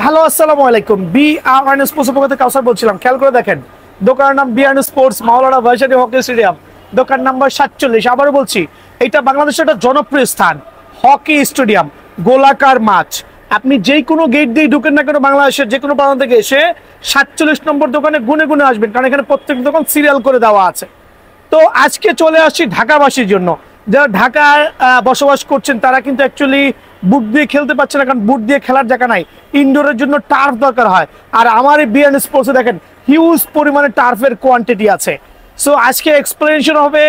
Hello আসসালামু আলাইকুম। BRN sports পক্ষ থেকে কাউসার বলছিলাম। খেয়াল করে দেখেন, দোকানের নাম বিআরএন স্পোর্টস, মাওলানা ভার্সিটি হকি স্টেডিয়াম, দোকান নাম্বার 47। আবারও বলছি, এটা বাংলাদেশের একটা জনপ্রিয় স্থান, হকি স্টেডিয়াম, গোলাকার মাঠ। আপনি যে কোনো গেট দিয়ে ঢুকেন না কেন, বাংলাদেশের যে কোনো প্রান্ত থেকে এসে 47 নম্বর দোকানে গুনে গুনে আসবেন, কারণ এখানে প্রত্যেক দোকান সিরিয়াল করে দেওয়া আছে। তো আজকে চলে আসছি ঢাকাবাসীর জন্য, যারা ঢাকায় বসবাস করছেন তারা কিন্তু অ্যাকচুয়ালি বুট দিয়ে খেলতে পারছে না, কারণ বুট দিয়ে খেলার জায়গা নাই, ইনডোরের জন্য টার্ফ দরকার হয়। আর আমার এই বিআরএন স্পোর্টসে দেখেন হিউজ পরিমাণে টার্ফের কোয়ান্টিটি আছে। সো আজকে এক্সপ্লেনেশন হবে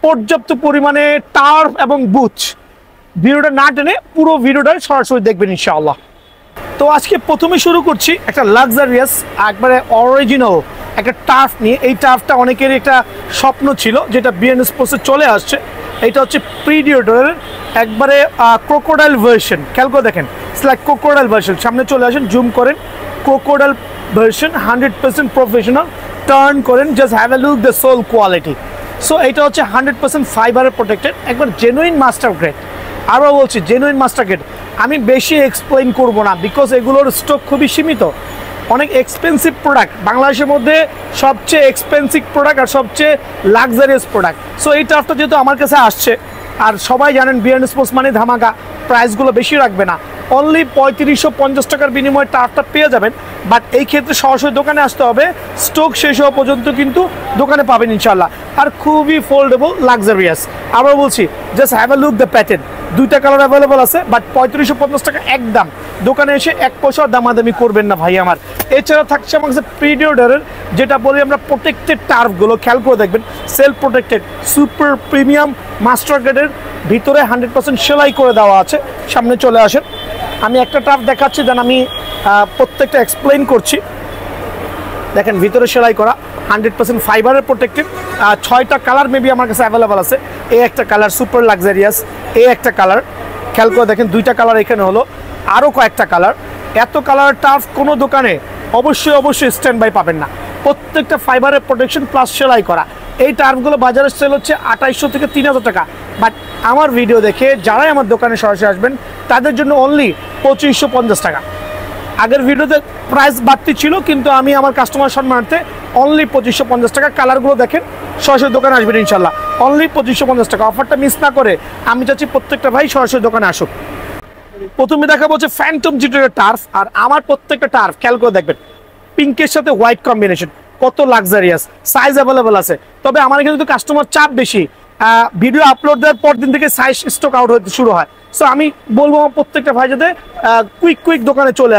পর্যাপ্ত পরিমাণে টার্ফ এবং বুট। ভিডিওটা না টেনে পুরো ভিডিওটা সরাসরি দেখবেন ইনশাআল্লাহ। তো আজকে প্রথমে শুরু করছি একটা লাক্সারিয়াস, একবারে অরিজিনাল একটা টার্ফ নিয়ে। এই টার্ফটা অনেকেরই একটা স্বপ্ন ছিল, যেটা বিআরএন স্পোর্টসে চলে আসছে। এটা হচ্ছে প্রিডিয়েটরের একবারে ক্রোকোডাইল ভার্সন। খেয়াল করে দেখেন, ইটস লাইক ক্রোকোডাইল ভার্সন। সামনে চলে আসেন, জুম করেন, ক্রোকোডাইল ভার্সন, 100% প্রফেশনাল। টার্ন করেন, just have a look the soul quality. So এটা হচ্ছে 100% ফাইবারে প্রোটেক্টেড, একবার জেনুইন মাস্টার গ্রেড। আরও বলছি, জেনুইন মাস্টার গ্রেড। আমি বেশি এক্সপ্লেইন করবো না, বিকজ এগুলোর স্টক খুবই সীমিত, অনেক এক্সপেন্সিভ প্রোডাক্ট, বাংলাদেশের মধ্যে সবচেয়ে এক্সপেন্সিভ প্রোডাক্ট আর সবচেয়ে লাক্সারিয়াস প্রোডাক্ট। সো এই টার্ফটা যেহেতু আমার কাছে আসছে, আর সবাই জানেন বিআরএন স্পোর্টস মানে ধামাকা, প্রাইসগুলো বেশি রাখবে না, অনলি 3550 টাকার বিনিময়ে টার্ফটা পেয়ে যাবেন। বাট এই ক্ষেত্রে সরাসরি দোকানে আসতে হবে, স্টক শেষ হওয়া পর্যন্ত কিন্তু দোকানে পাবেন ইনশাল্লাহ। আর খুবই ফোল্ডেবল, লাক্সারিয়াস। আবার বলছি, just have a look the pattern. দুইটা কালার অ্যাভেলেবল আছে, বাট 3550 টাকা একদম। দোকানে এসে এক পয়সা দামাদামি করবেন না ভাই আমার। এছাড়া থাকছে আমার কাছে প্রিডিয়েটরের, যেটা বলি আমরা প্রোটেক্টেড টার্ফগুলো। খেয়াল করে দেখবেন, self protected super premium master গ্রেডের, ভিতরে 100% সেলাই করে দেওয়া আছে। সামনে চলে আসেন, আমি একটা টার্ফ দেখাচ্ছি, দেন আমি প্রত্যেকটা এক্সপ্লেইন করছি। দেখেন, ভিতরে সেলাই করা, 100% ফাইবারের প্রোটেক্টেড। 6টা কালার মেবি আমার কাছে অ্যাভেলেবল আছে। এই একটা কালার সুপার লাক্সারিয়াস, এই একটা কালার। খেয়াল করে দেখেন, 2টা কালার এখানে হলো, আরও কয়েকটা কালার। এত কালার টার্ফ কোনো দোকানে অবশ্যই স্ট্যান্ড বাই পাবেন না। প্রত্যেকটা ফাইবারের প্রোটেকশন প্লাস সেলাই করা। এই টার্ফগুলো বাজারে সেল হচ্ছে 2800 থেকে 3000 টাকা, বাট আমার ভিডিও দেখে যারাই আমার দোকানে সরাসরি আসবেন তাদের জন্য অনলি 2550 টাকা। আগের ভিডিওতে প্রাইস বাড়তি ছিল, কিন্তু আমি আমার কাস্টমার সম্মানার্থে অনলি 2550 টাকা। কালারগুলো দেখেন, সরাসরি দোকানে আসবেন ইনশাল্লাহ, অনলি 2550 টাকা। অফারটা মিস না করে আমি চাচ্ছি প্রত্যেকটা ভাই সরাসরি দোকানে আসুক। প্রথমে দেখা বলছে ফ্যান্টম জিটের টার্ফ, আর আমার প্রত্যেকটা টার্ফ খেয়াল করে দেখবেন পিঙ্কের সাথে হোয়াইট কম্বিনেশন, কত লাক্সারিয়াস। সাইজ অ্যাভেলেবল আছে, তবে আমার এখানে কিন্তু কাস্টমার চাপ বেশি। ভিডিও আপলোড দেওয়ার পর দিন থেকে সাইজ স্টক আউট হতে শুরু হয়। সো আমি বলবো প্রত্যেকটা ভাই যাতে কুইক দোকানে চলে